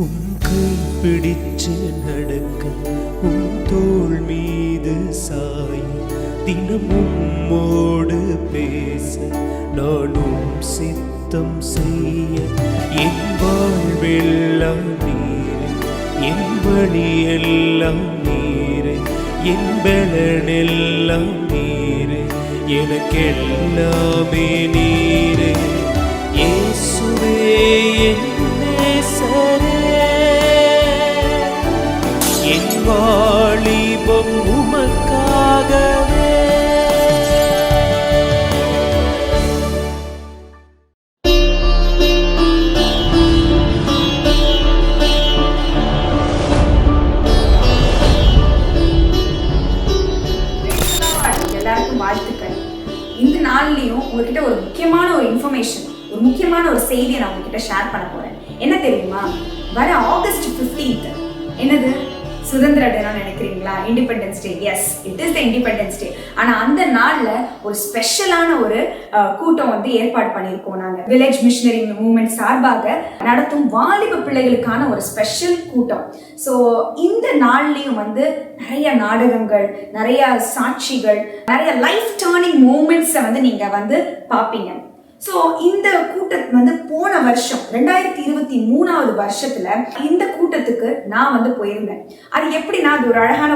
உன் கை பிடிச்சு நடக்க, உன் தோள் மீது சாய, தினமும் உம்மோடு பேச, நானும் சித்தம் செய்ய. என் வாழ்வெல்லாம் நீரே, என் வழியெல்லாம் நீரே, என் பலனெல்லாம் நீரே, எனக்கெல்லாமே நீரே. இயேசுவே என் நேசரே, என் வாலிபம் உமக்காகவே. எல்லாருக்கும் வாழ்த்துக்கள். இந்த நாள்லயும் உங்ககிட்ட ஒரு முக்கியமான ஒரு இன்ஃபர்மேஷன், ஒரு முக்கியமான ஒரு செய்தியை நான் உங்ககிட்ட ஷேர் பண்ண போறேன். என்ன தெரியுமா? வர ஆகஸ்ட் 15 என்னது சுதந்திர தினம் நினைக்கிறீங்களா? Independence day. Yes, it is the independence day. ஆனா அந்த நாள்ல ஒரு ஸ்பெஷலான ஒரு கூட்டம் வந்து ஏற்பாடு பண்ணியிருக்கோம். நாங்க வில்லேஜ் மிஷனரி மூவ்மெண்ட் சார்பாக நடத்தும் வாலிப பிள்ளைகளுக்கான ஒரு ஸ்பெஷல் கூட்டம். ஸோ இந்த நாள்லயும் வந்து நிறைய நாடகங்கள், நிறைய சாட்சிகள், நிறைய லைஃப் டர்னிங் மூமெண்ட்ஸை வந்து நீங்க வந்து பார்ப்பீங்க. ஸோ இந்த கூட்டத்துக்கு வந்து போன வருஷம் 2023 வருஷத்துல இந்த கூட்டத்துக்கு நான் வந்து போயிருந்தேன். அது எப்படின்னா, அது ஒரு அழகான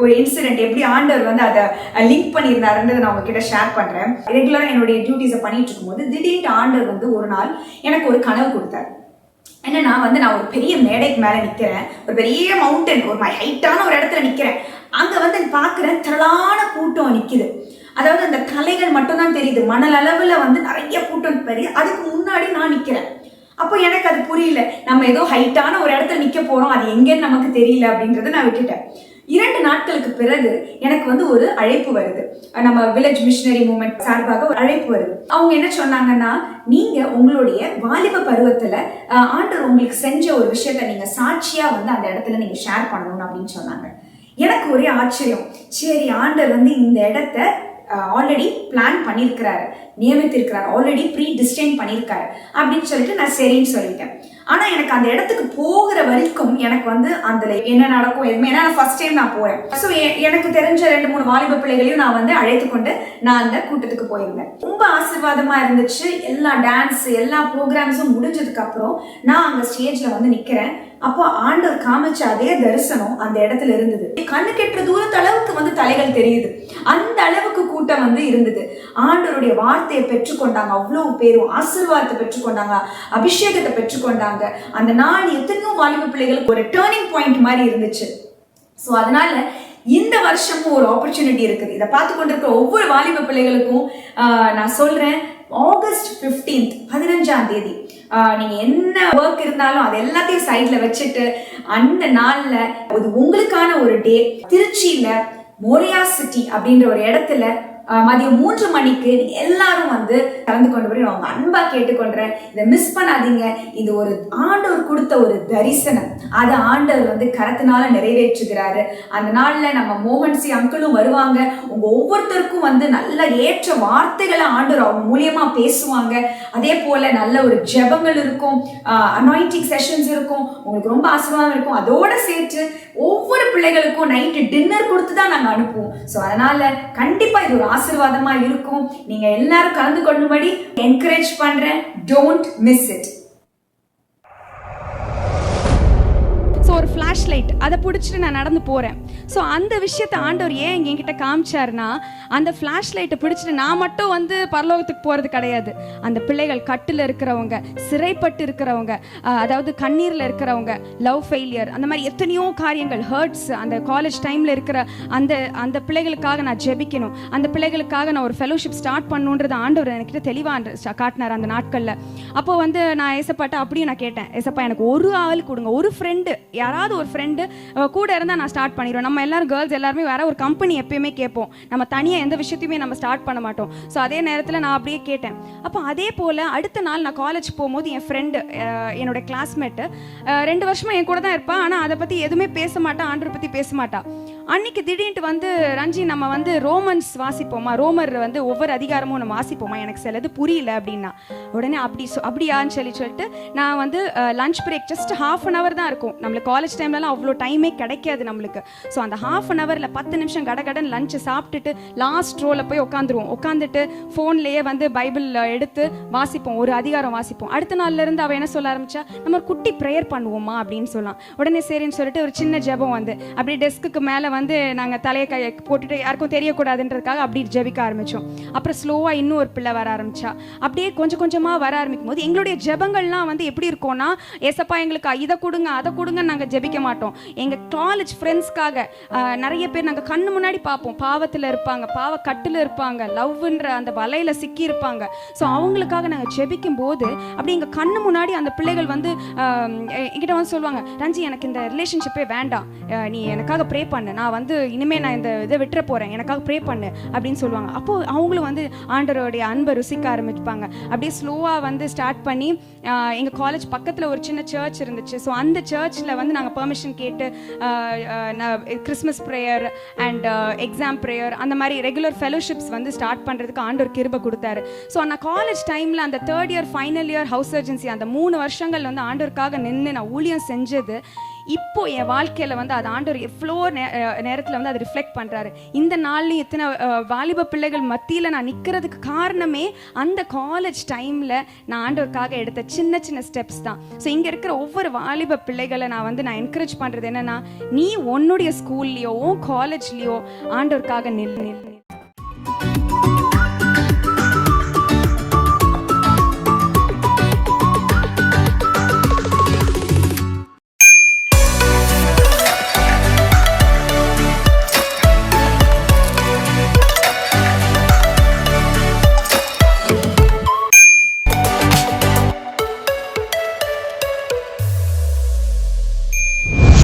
ஒரு இன்சிடென்ட். எப்படி ஆண்டவர் வந்து அதை லிங்க் பண்ணியிருந்தாருன்றதை நான் உங்ககிட்ட ஷேர் பண்றேன். ரெகுலரா என்னுடைய டியூட்டிஸை பண்ணிட்டு இருக்கும்போது திடீர்னு ஆண்டவர் வந்து ஒரு நாள் எனக்கு ஒரு கனவு கொடுத்தாரு. என்னன்னா வந்து, நான் ஒரு பெரிய மேடைக்கு மேல நிக்கிறேன், ஒரு பெரிய மவுண்டன், ஒரு ஹைட்டான ஒரு இடத்துல நிக்கிறேன். அங்க வந்து பாக்குறேன் திரளான கூட்டம் நிக்குது. அதாவது அந்த கலைகள் மட்டும் தான் தெரியுது, மணல் அளவுல வந்து நிறைய கூட்டம் பெரிய. அதுக்கு முன்னாடி நான் நிக்கிறேன். அப்போ எனக்கு அது புரியல, நம்ம ஏதோ ஹைட்டான ஒரு இடத்துல நிக்க போறோம், அது எங்கன்னு நமக்கு தெரியல அப்படின்றத நான் விட்டுட்டேன். 2 நாட்களுக்கு பிறகு எனக்கு வந்து ஒரு அழைப்பு வருது. நம்ம வில்லேஜ் மிஷனரி மூவ்மெண்ட் சார்பாக ஒரு அழைப்பு வருது. அவங்க என்ன சொன்னாங்கன்னா, நீங்க உங்களுடைய வாலிப பருவத்துல ஆண்டவர் உங்களுக்கு செஞ்ச ஒரு விஷயத்த நீங்க சாட்சியா வந்து அந்த இடத்துல நீங்க ஷேர் பண்ணணும் அப்படின்னு சொன்னாங்க. எனக்கு ஒரே ஆச்சரியம். சரி, ஆண்டவர் வந்து இந்த இடத்த ஆல்ரெடி பிளான் பண்ணியிருக்கிறாரு, நியமித்திருக்கிறாரு, ஆல்ரெடி ப்ரீ டிஸ்டைன் பண்ணியிருக்காரு அப்படின்னு சொல்லிட்டு நான் சரின்னு சொல்லிட்டேன். ஆனா எனக்கு அந்த இடத்துக்கு போகிற வரைக்கும் எனக்கு வந்து அதுல என்ன நடக்கும் எதுவுமே, ஏன்னா ஃபர்ஸ்ட் டைம் நான் போறேன். ஸோ எனக்கு தெரிஞ்ச 2-3 வாலிப பிள்ளைகளையும் நான் வந்து அழைத்து கொண்டு நான் அந்த கூட்டத்துக்கு போயிருந்தேன். ரொம்ப ஆசீர்வாதமா இருந்துச்சு. எல்லா டான்ஸ், எல்லா ப்ரோக்ராம்ஸும் முடிஞ்சதுக்கு அப்புறம் நான் அங்க ஸ்டேஜ்ல வந்து நிக்கிறேன். அப்போ ஆண்டவர் காமிச்ச அதே தரிசனம் அந்த இடத்துல இருந்தது. கண்ணு கெட்டுற தூரத்து அளவுக்கு வந்து தலைகள் தெரியுது, அந்த அளவுக்கு கூட்டம் வந்து இருந்தது. ஆண்டவருடைய வார்த்தையை பெற்றுக்கொண்டாங்க, அவ்வளவு பேரும் ஆசீர்வாதத்தை பெற்றுக்கொண்டாங்க, அபிஷேகத்தை பெற்றுக்கொண்டாங்க. அந்த நாள் எத்தனையோ வாலிப பிள்ளைகளுக்கு ஒரு டேர்னிங் பாயிண்ட் மாதிரி இருந்துச்சு. ஸோ அதனால இந்த வருஷமும் ஒரு ஆப்பர்ச்சுனிட்டி இருக்குது. இதை பார்த்து கொண்டிருக்கிற ஒவ்வொரு வாலிப பிள்ளைகளுக்கும் நான் சொல்றேன், ஆகஸ்ட் 15ஆம் தேதி நீங்க என்ன ஒர்க் இருந்தாலும் அது எல்லாத்தையும் சைட்ல வச்சுட்டு அந்த நாள்ல அது உங்களுக்கான ஒரு டே. திருச்சியில மோரியா சிட்டி அப்படின்ற ஒரு இடத்துல மதியம் 3 மணிக்கு எல்லாரும் வந்து கலந்து கொண்டு போய் அவங்க அன்பா கேட்டுக்கொள்றேன். இதை மிஸ் பண்ணாதீங்க. இது ஒரு ஆண்டவர் கொடுத்த ஒரு தரிசனம், அதை ஆண்டவர் வந்து கரத்தினால நிறைவேற்றுகிறாரு. அந்த நாள்ல நம்ம மோகன்சி அங்கிளும் வருவாங்க. உங்க ஒவ்வொருத்தருக்கும் வந்து நல்ல ஏற்ற வார்த்தைகளை ஆண்டவர் அவங்க மூலியமா பேசுவாங்க. அதே போல நல்ல ஒரு ஜெபங்கள் இருக்கும், அனாயிண்டிங் செஷன்ஸ் இருக்கும், உங்களுக்கு ரொம்ப ஆசீர்வாதம் இருக்கும். அதோட சேர்த்து ஒவ்வொரு பிள்ளைகளுக்கும் நைட்டு டின்னர் கொடுத்து தான் நாங்கள் அனுப்புவோம். ஸோ அதனால கண்டிப்பா இது ஒரு ஆசீர்வாதமா இருக்கும். நீங்க எல்லாரும் கலந்து கொள்ளும்படி என்கரேஜ் பண்றேன். Don't miss it. ஒரு ஃப்ளாஷ் லைட் அதை பிடிச்சிட்டு நான் நடந்து போகிறேன். ஸோ அந்த விஷயத்தை ஆண்டவர் ஏன் என்கிட்ட காமிச்சாருன்னா, அந்த ஃப்ளாஷ் லைட்டை பிடிச்சிட்டு நான் மட்டும் வந்து பரலோகத்துக்கு போகிறது கிடையாது. அந்த பிள்ளைகள் கட்டில் இருக்கிறவங்க, சிறைப்பட்டு இருக்கிறவங்க, அதாவது கண்ணீரில் இருக்கிறவங்க, லவ் ஃபெயிலியர், அந்த மாதிரி எத்தனையோ காரியங்கள், ஹர்ட்ஸ், அந்த காலேஜ் டைமில் இருக்கிற அந்த பிள்ளைகளுக்காக நான் ஜெபிக்கணும். அந்த பிள்ளைகளுக்காக நான் ஒரு ஃபெலோஷிப் ஸ்டார்ட் பண்ணணுன்றது ஆண்டவர் என்கிட்ட தெளிவாக காட்டினார் அந்த நாட்களில். அப்போ வந்து நான் ஏசப்பாட்ட அப்படியும் நான் கேட்டேன், ஏசப்பா எனக்கு ஒரு ஆள் கொடுங்க, ஒரு ஃப்ரெண்டு, யாராவது ஒரு ஃப்ரெண்டு கூட இருந்தால் நான் ஸ்டார்ட் பண்ணிடுவேன். நம்ம எல்லாரும் கேர்ள்ஸ் எல்லாருமே வேற ஒரு கம்பெனி எப்பயுமே கேட்போம், நம்ம தனியாக எந்த விஷயத்தையுமே நம்ம ஸ்டார்ட் பண்ண மாட்டோம். ஸோ அதே நேரத்தில் நான் அப்படியே கேட்டேன். அப்போ அதே போல் அடுத்த நாள் நான் காலேஜ் போகும்போது என் ஃப்ரெண்டு, என்னோட கிளாஸ்மேட்டு, 2 வருஷமாக என் கூட தான் இருப்பாள். ஆனால் அதை பற்றி எதுவுமே பேச மாட்டான், ஆண்டரை பற்றி பேச மாட்டாள். அன்னைக்கு திடீர்னு வந்து ரஞ்சி நம்ம வந்து ரோமன்ஸ் வாசிப்போமா, ரோமர் வந்து ஒவ்வொரு அதிகாரமும் நம்ம வாசிப்போமா, எனக்கு சிலது புரியல அப்படின்னா. உடனே அப்படியான்னு சொல்லிட்டு நான் வந்து லஞ்ச் பிரேக் ஜஸ்ட் ½ தான் இருக்கும். நம்மளுக்கு காலேஜ் டைம்லலாம் அவ்வளோ டைமே கிடைக்காது நம்மளுக்கு. ஸோ அந்த ½ 10 நிமிஷம் கடகடன் லஞ்சை சாப்பிட்டுட்டு லாஸ்ட் ரோவில் போய் உட்காந்துட்டு ஃபோன்லேயே வந்து பைபிள் எடுத்து வாசிப்போம், ஒரு அதிகாரம் வாசிப்போம். அடுத்த நாள்ல இருந்து அவள் என்ன சொல்ல ஆரம்பிச்சா, நம்ம ஒரு குட்டி ப்ரேயர் பண்ணுவோமா அப்படின்னு சொல்லலாம். உடனே சரின்னு சொல்லிட்டு ஒரு சின்ன ஜெபம் வந்து அப்படியே டெஸ்க்கு மேலே வந்து நாங்கள் தலையை போட்டுட்டு யாருக்கும் தெரியக்கூடாதுன்றதுக்காக அப்படி ஜெபிக்க ஆரம்பித்தோம். அப்புறம் ஸ்லோவாக இன்னும் ஒரு பிள்ளை வர ஆரம்பிச்சா. அப்படியே கொஞ்சம் கொஞ்சமாக வர ஆரம்பிக்கும் போது எங்களுடைய ஜெபங்கள்லாம் வந்து எப்படி இருக்கும்னா, ஏசப்பா எங்களுக்கு இதை கொடுங்க அதை கொடுங்கன்னு நாங்கள் ஜெபிக்க மாட்டோம். எங்கள் காலேஜ் ஃப்ரெண்ட்ஸ்க்காக நிறைய பேர் நாங்கள் கண்ணு முன்னாடி பார்ப்போம், பாவத்தில் இருப்பாங்க, பாவக்கட்டில் இருப்பாங்க, லவ்ன்ற அந்த வலையில் சிக்கி இருப்பாங்க. ஸோ அவங்களுக்காக நாங்கள் ஜெபிக்கும் போது அப்படி எங்கள் கண்ணு முன்னாடி அந்த பிள்ளைகள் வந்து என்கிட்ட வந்து சொல்லுவாங்க, ரஞ்சி எனக்கு இந்த ரிலேஷன்ஷிப்பே வேண்டாம், நீ எனக்காக ப்ரே பண்ணு, நான் வந்து இனிமேல் நான் இந்த இதை விட்டுற போகிறேன், எனக்காக ப்ரே பண்ணு அப்படின்னு சொல்லுவாங்க. அப்போது அவங்களும் வந்து ஆண்டவருடைய அன்பை ருசிக்க ஆரம்பிப்பாங்க. அப்படியே ஸ்லோவாக வந்து ஸ்டார்ட் பண்ணி எங்கள் காலேஜ் பக்கத்தில் ஒரு சின்ன சர்ச் இருந்துச்சு. ஸோ அந்த சர்ச்சில் வந்து நாங்கள் பெர்மிஷன் கேட்டு Christmas prayer and exam prayer அந்த மாதிரி ரெகுலர் ஃபெலோஷிப்ஸ் வந்து ஸ்டார்ட் பண்ணுறதுக்கு ஆண்டவர் கிருபை கொடுத்தாரு. ஸோ நான் காலேஜ் டைமில் அந்த 3rd year final year house surgeoncy அந்த 3 வருஷங்கள் வந்து ஆண்டவருக்காக நின்று நான் ஊழியம் செஞ்சது இப்போ என் வாழ்க்கையில் வந்து அது ஆண்டவர் எவ்வளோ நேரத்தில் வந்து அதை ரிஃப்ளெக்ட் பண்ணுறாரு. இந்த நாள்லையும் இத்தனை வாலிப பிள்ளைகள் மத்தியில் நான் நிற்கிறதுக்கு காரணமே அந்த காலேஜ் டைமில் நான் ஆண்டவருக்காக எடுத்த சின்ன சின்ன ஸ்டெப்ஸ் தான். ஸோ இங்கே இருக்கிற ஒவ்வொரு வாலிப பிள்ளைகளை நான் என்கரேஜ் பண்ணுறது என்னென்னா, நீ உன்னுடைய ஸ்கூல்லையோ உன் காலேஜ்லேயோ ஆண்டவருக்காக நில்.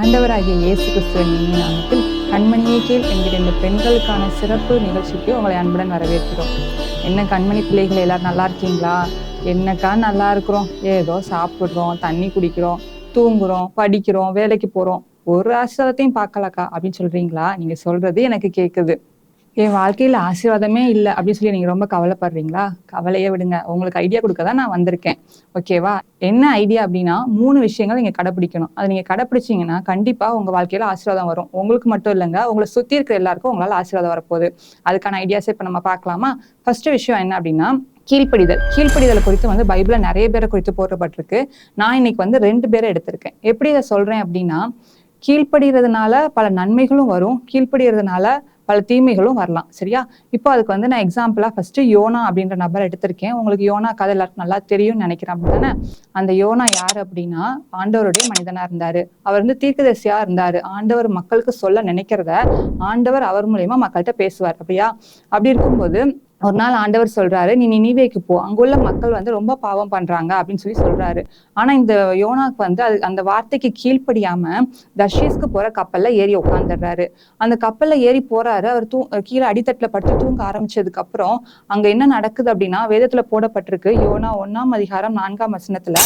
ஆண்டவராகிய இயேசு கிறிஸ்துவின் நாமத்தில் கண்மணியே கேள் என்கிற இந்த பெண்களுக்கான சிறப்பு நிகழ்ச்சிக்கு உங்களை அன்புடன் வரவேற்கிறோம். என்ன கண்மணி பிள்ளைகள் எல்லாரும் நல்லா இருக்கீங்களா? என்னக்கா நல்லா இருக்கிறோம், ஏதோ சாப்பிட்றோம், தண்ணி குடிக்கிறோம், தூங்குறோம், படிக்கிறோம், வேலைக்கு போறோம், ஒரு ஆசீர்வாதத்தையும் பார்க்கலக்கா அப்படின்னு சொல்றீங்களா? நீங்க சொல்றது எனக்கு கேட்குது. என் வாழ்க்கையில ஆசீர்வாதமே இல்லை அப்படின்னு சொல்லி நீங்க ரொம்ப கவலைப்படுறீங்களா? கவலையே விடுங்க, உங்களுக்கு ஐடியா கொடுக்க தான் நான் வந்திருக்கேன். ஓகேவா? என்ன ஐடியா அப்படின்னா 3 விஷயங்கள் நீங்க கடைப்பிடிக்கணும். அதை நீங்க கடைப்பிடிச்சீங்கன்னா கண்டிப்பா உங்க வாழ்க்கையில ஆசீர்வாதம் வரும். உங்களுக்கு மட்டும் இல்லைங்க, உங்களை சுத்தி இருக்கிற எல்லாருக்கும் உங்களால ஆசீர்வாதம் வரப்போகுது. அதுக்கான ஐடியாஸை இப்ப நம்ம பார்க்கலாமா? ஃபர்ஸ்ட் விஷயம் என்ன அப்படின்னா, கீழ்ப்படிதல் குறித்து வந்து பைபிள்ல நிறைய பேரை குறித்து போற்றப்பட்டிருக்கு. நான் இன்னைக்கு வந்து 2 பேரை எடுத்திருக்கேன். எப்படி இதை சொல்றேன் அப்படின்னா, கீழ்ப்படுகிறதுனால பல நன்மைகளும் வரும், கீழ்ப்படுகிறதுனால பல தீமைகளும் வரலாம். சரியா? இப்போ அதுக்கு வந்து நான் எக்ஸாம்பிளா ஃபர்ஸ்ட் யோனா அப்படின்ற நபரை எடுத்திருக்கேன். உங்களுக்கு யோனா கதை எல்லாருக்கும் நல்லா தெரியும்னு நினைக்கிறேன், அப்படித்தானே? அந்த யோனா யாரு அப்படின்னா, ஆண்டவருடைய மனிதனா இருந்தாரு. அவர் வந்து தீர்க்கதரிசியா இருந்தாரு. ஆண்டவர் மக்களுக்கு சொல்ல நினைக்கிறத ஆண்டவர் அவர் மூலியமா மக்கள்கிட்ட பேசுவார். அப்படியா? அப்படி இருக்கும்போது ஒரு நாள் ஆண்டவர் சொல்றாரு, நீ நினிவேக்கு போ, அங்குள்ள மக்கள் வந்து ரொம்ப பாவம் பண்றாங்க அப்படின்னு சொல்லி சொல்றாரு. ஆனா இந்த யோனாக்கு வந்து அந்த வார்த்தைக்கு கீழ்ப்படியாம தர்ஷீஸ்க்கு போற கப்பல்ல ஏறி உட்காந்துடுறாரு. அந்த கப்பல்ல ஏறி போறாரு. அவர் கீழே அடித்தட்டுல படுத்து தூங்க ஆரம்பிச்சதுக்கு அப்புறம் அங்க என்ன நடக்குது அப்படின்னா, வேதத்துல போடப்பட்டிருக்கு, யோனா 1ஆம் அதிகாரம் 4ஆம் வசனத்துல,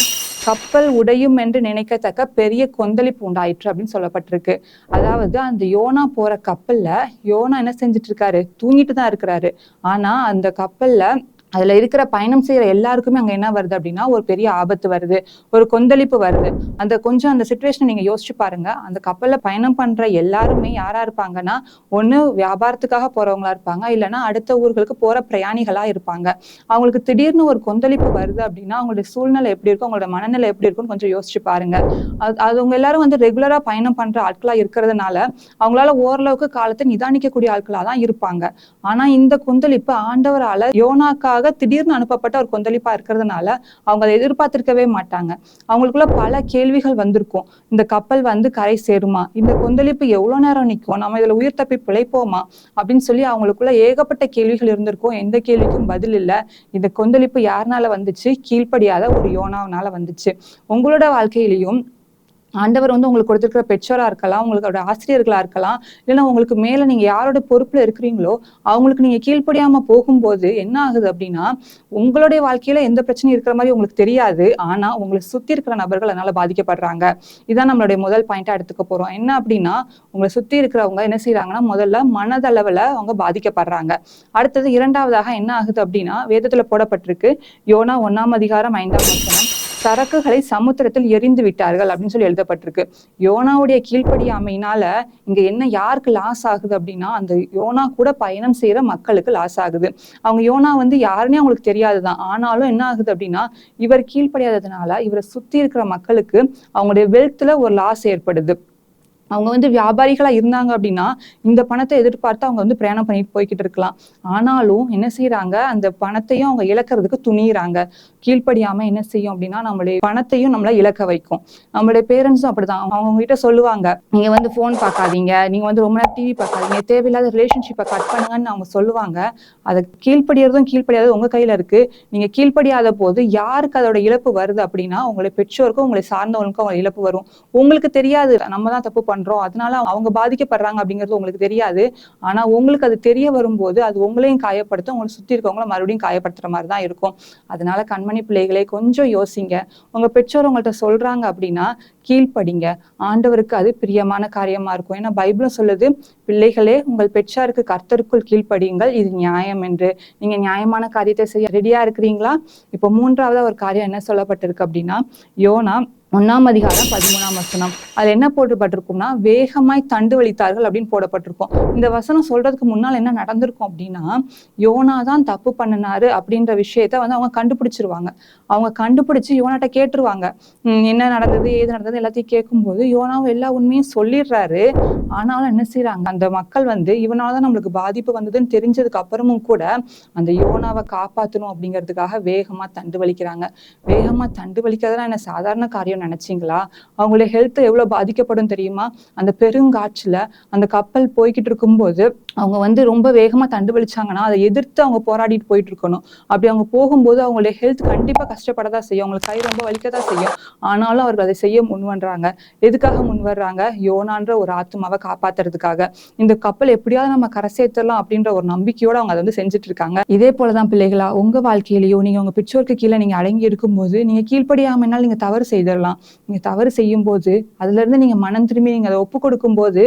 கப்பல் உடையும் என்று நினைக்கத்தக்க பெரிய கொந்தளிப்பு உண்டாயிற்று அப்படின்னு சொல்லப்பட்டிருக்கு. அதாவது அந்த யோனா போற கப்பல்ல யோனா என்ன செஞ்சுட்டு இருக்காரு? தூங்கிட்டு தான் இருக்கிறாரு. ஆனா அந்த கப்பல்ல அதுல இருக்கிற பயணம் செய்யற எல்லாருக்குமே அங்க என்ன வருது அப்படின்னா, ஒரு பெரிய ஆபத்து வருது, ஒரு கொந்தளிப்பு வருது. அந்த சிச்சுவேஷனை நீங்க யோசிச்சு பாருங்க. அந்த கப்பல்ல பயணம் பண்ற எல்லாருமே யாரா இருப்பாங்கன்னா, ஒண்ணு வியாபாரத்துக்காக போறவங்களா இருப்பாங்க, இல்லைன்னா அடுத்த ஊர்களுக்கு போற பிரயாணிகளா இருப்பாங்க. அவங்களுக்கு திடீர்னு ஒரு கொந்தளிப்பு வருது அப்படின்னா அவங்களுடைய சூழ்நிலை எப்படி இருக்கும், அவங்களோட மனநிலை எப்படி இருக்கும்னு கொஞ்சம் யோசிச்சு பாருங்க. அவங்க எல்லாரும் வந்து ரெகுலரா பயணம் பண்ற ஆட்களா இருக்கிறதுனால அவங்களால ஓரளவுக்கு காலத்தை நிதானிக்கக்கூடிய ஆட்களா தான் இருப்பாங்க. ஆனா இந்த கொந்தளிப்பு ஆண்டவரால யோனாக்காக திடீர்னு அனுப்பப்பட்ட ஒரு கொந்தளிப்பா இருக்கிறதுனால அவங்க அதை எதிர்பார்த்திருக்கவே மாட்டாங்க. அவங்களுக்குள்ள பல கேள்விகள் வந்திருக்கும். இந்த கப்பல் வந்து கரை சேருமா? இந்த கொந்தளிப்பு எவ்வளவு நேரம் நிற்கும்? நம்ம இதுல உயிர் தப்பி பிழைப்போமா அப்படின்னு சொல்லி அவங்களுக்குள்ள ஏகப்பட்ட கேள்விகள் இருந்திருக்கும். எந்த கேள்விக்கும் பதில் இல்லை. இந்த கொந்தளிப்பு யாருனால வந்துச்சு? கீழ்ப்படியாத ஒரு யோனாவனால வந்துச்சு. உங்களோட வாழ்க்கையிலையும் ஆண்டவர் வந்து உங்களுக்கு கொடுத்திருக்கிற பெற்றோரா இருக்கலாம், உங்களோட ஆசிரியர்களா இருக்கலாம், இல்லைன்னா உங்களுக்கு மேல நீங்க யாரோட பொறுப்புல இருக்கிறீங்களோ அவங்களுக்கு நீங்க கீழ்ப்படியாம போகும்போது என்ன ஆகுது அப்படின்னா, உங்களுடைய வாழ்க்கையில எந்த பிரச்சனையும் இருக்கிற மாதிரி உங்களுக்கு தெரியாது. ஆனா உங்களை சுத்தி இருக்கிற நபர்கள் அதனால பாதிக்கப்படுறாங்க. இதான் நம்மளுடைய முதல் பாயிண்டா எடுத்துக்க போறோம். என்ன அப்படின்னா, உங்களை சுத்தி இருக்கிறவங்க என்ன செய்யறாங்கன்னா, முதல்ல மனதளவுல அவங்க பாதிக்கப்படுறாங்க. அடுத்தது இரண்டாவதாக என்ன ஆகுது அப்படின்னா, வேதத்துல போடப்பட்டிருக்கு, யோனா 1:5 சரக்குகளை சமுத்திரத்தில் எரிந்து விட்டார்கள் அப்படின்னு சொல்லி எழுதப்பட்டிருக்கு. யோனாவுடைய கீழ்ப்படியாமையினால இங்க என்ன யாருக்கு லாஸ் ஆகுது அப்படின்னா, அந்த யோனா கூட பயணம் செய்யற மக்களுக்கு லாஸ் ஆகுது. அவங்க யோனா வந்து யாருன்னே அவங்களுக்கு தெரியாதுதான். ஆனாலும் என்ன ஆகுது அப்படின்னா, இவர் கீழ்ப்படியாததுனால இவரை சுத்தி இருக்கிற மக்களுக்கு அவங்களுடைய வெல்த்ல ஒரு லாஸ் ஏற்படுது. அவங்க வந்து வியாபாரிகளா இருந்தாங்க அப்படின்னா இந்த பணத்தை எதிர்பார்த்து அவங்க வந்து பிரயாணம் பண்ணிட்டு போய்கிட்டு இருக்கலாம். ஆனாலும் என்ன செய்யறாங்க, அந்த பணத்தையும் அவங்க இழக்கிறதுக்கு துணியிறாங்க. கீழ்ப்படியாம என்ன செய்யும் அப்படின்னா, நம்மளுடைய பணத்தையும் நம்மள இழக்க வைக்கும். நம்மளுடைய பேரண்ட்ஸும் அப்படிதான். அவங்க கிட்ட சொல்லுவாங்க, நீங்க வந்து போன் பார்க்காதீங்க, நீங்க வந்து ரொம்ப நேரம் டிவி பார்க்காதீங்க, தேவையில்லாத ரிலேஷன்ஷிப்பை கட் பண்ணுங்கன்னு அவங்க சொல்லுவாங்க. அதை கீழ்ப்படியாதது உங்க கையில இருக்கு. நீங்க கீழ்ப்படியாத போது யாருக்கு அதோட இழப்பு வருது அப்படின்னா, உங்களுடைய பெற்றோருக்கும் உங்களை சார்ந்தவங்களுக்கும் அவங்க இழப்பு வரும். உங்களுக்கு தெரியாது, நம்ம தான் தப்பு பண்றோம், அதனால அவங்க பாதிக்கப்படுறாங்க அப்படிங்கிறது உங்களுக்கு தெரியாது. ஆனா உங்களுக்கு அது தெரிய வரும்போது அது உங்களையும் காயப்படுத்தும், உங்களை சுத்தி இருக்கவங்களை மறுபடியும் காயப்படுத்துற மாதிரி தான் இருக்கும். அதனால கண்மணி பிள்ளைகளே, கொஞ்சம் யோசிங்க. உங்க பெற்றோர் உங்கள்கிட்ட சொல்றாங்க அப்படின்னா கீழ்ப்படிங்க. ஆண்டவருக்கு அது பிரியமான காரியமா இருக்கும். ஏன்னா பைபிளும் சொல்லுது, பிள்ளைகளே உங்கள் பெற்றாருக்கு கர்த்தருக்குள் கீழ்ப்படியுங்கள், இது நியாயம் என்று. நீங்க நியாயமான காரியத்தை செய்ய ரெடியா இருக்கிறீங்களா? இப்போ மூன்றாவதா ஒரு காரியம் என்ன சொல்லப்பட்டிருக்கு அப்படின்னா, யோனா 1:13 அது என்ன போட்டுப்பட்டிருக்கும்னா, வேகமாய் தண்டு வலித்தார்கள் அப்படின்னு போடப்பட்டிருக்கும். இந்த வசனம் சொல்றதுக்கு முன்னால் என்ன நடந்திருக்கும் அப்படின்னா, யோனா தான் தப்பு பண்ணினாரு அப்படின்ற விஷயத்த வந்து அவங்க கண்டுபிடிச்சிருவாங்க. அவங்க கண்டுபிடிச்சு யோனாட்ட கேட்டுருவாங்க, என்ன நடந்தது ஏது நடந்தது எல்லாத்தையும் கேட்கும்போது யோனாவும் எல்லா உண்மையும் சொல்லிடுறாரு. ஆனாலும் என்ன செய்யறாங்க, அந்த மக்கள் வந்து இவனாலதான் நம்மளுக்கு பாதிப்பு வந்ததுன்னு தெரிஞ்சதுக்கு அப்புறமும் கூட அந்த யோனாவை காப்பாற்றணும் அப்படிங்கிறதுக்காக வேகமா தண்டு வலிக்கிறாங்க. வேகமா தண்டு வலிக்கிறதுலாம் என்ன சாதாரண காரியம் நினைச்சீங்களா? அவங்களுடைய ஹெல்த் எவ்வளவு பாதிக்கப்படும் தெரியுமா? அந்த பெருங்காற்றுல அந்த கப்பல் போய்கிட்டு இருக்கும்போது அவங்க வந்து ரொம்ப வேகமா தண்டு வலிச்சாங்கன்னா அதை எதிர்த்து அவங்க போராடிட்டு போயிட்டு இருக்கணும். அப்படி அவங்க போகும்போது அவங்களுடைய ஹெல்த் கண்டிப்பா கஷ்டப்படதான் செய்யும், அவங்களுக்கு கை ரொம்ப வலிக்கதான் செய்யும். ஆனாலும் அவர்கள் அதை செய்ய முன்வர்றாங்க. எதுக்காக முன்வர்றாங்க? யோனான்ற ஒரு ஆத்மாவை காப்பாத்துறதுக்காக. இந்த கப்பல் எப்படியாவது நம்ம கரை சேர்த்துடலாம் அப்படின்ற ஒரு நம்பிக்கையோட அவங்க அதை வந்து செஞ்சுட்டு இருக்காங்க. இதே போலதான் பிள்ளைகளா, உங்க வாழ்க்கையிலயோ நீங்க உங்க பெற்றோருக்கு கீழே நீங்க அடங்கி இருக்கும்போது நீங்க கீழ்ப்படியாமனால் நீங்க தவறு செய்திடலாம். நீங்க தவறு செய்யும் போது அதுல இருந்து நீங்க மனம் திரும்பி நீங்க அதை ஒப்பு கொடுக்கும் போது